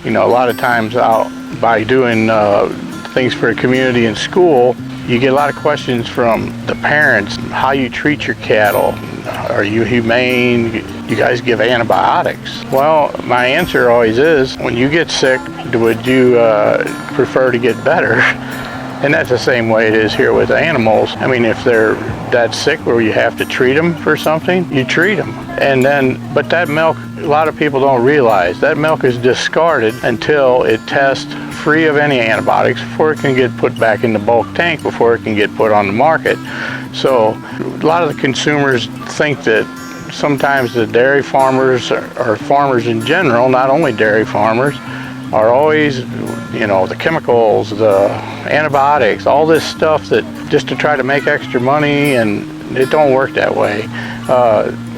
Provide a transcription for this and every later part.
You know, a lot of times out by doing things for a community and school, you get a lot of questions from the parents, how you treat your cattle. Are you humane? You guys give antibiotics. Well, my answer always is, when you get sick, would you prefer to get better? And that's the same way it is here with animals. I mean, if they're that sick where you have to treat them for something, you treat them. And then, but that milk, a lot of people don't realize, that milk is discarded until it tests free of any antibiotics before it can get put back in the bulk tank, before it can get put on the market. So a lot of the consumers think that sometimes the dairy farmers, or farmers in general, not only dairy farmers, are always, you know, the chemicals, the antibiotics, all this stuff that just to try to make extra money, and it don't work that way.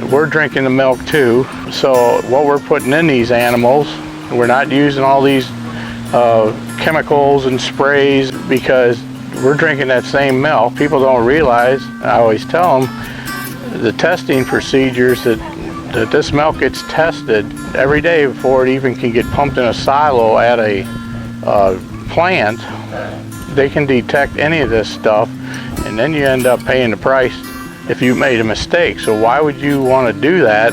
We're drinking the milk too, so what we're putting in these animals, we're not using all these chemicals and sprays, because we're drinking that same milk. People don't realize, I always tell them, the testing procedures that this milk gets tested every day before it even can get pumped in a silo at a plant. They can detect any of this stuff, and then you end up paying the price if you made a mistake. So why would you want to do that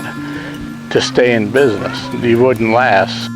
to stay in business? You wouldn't last.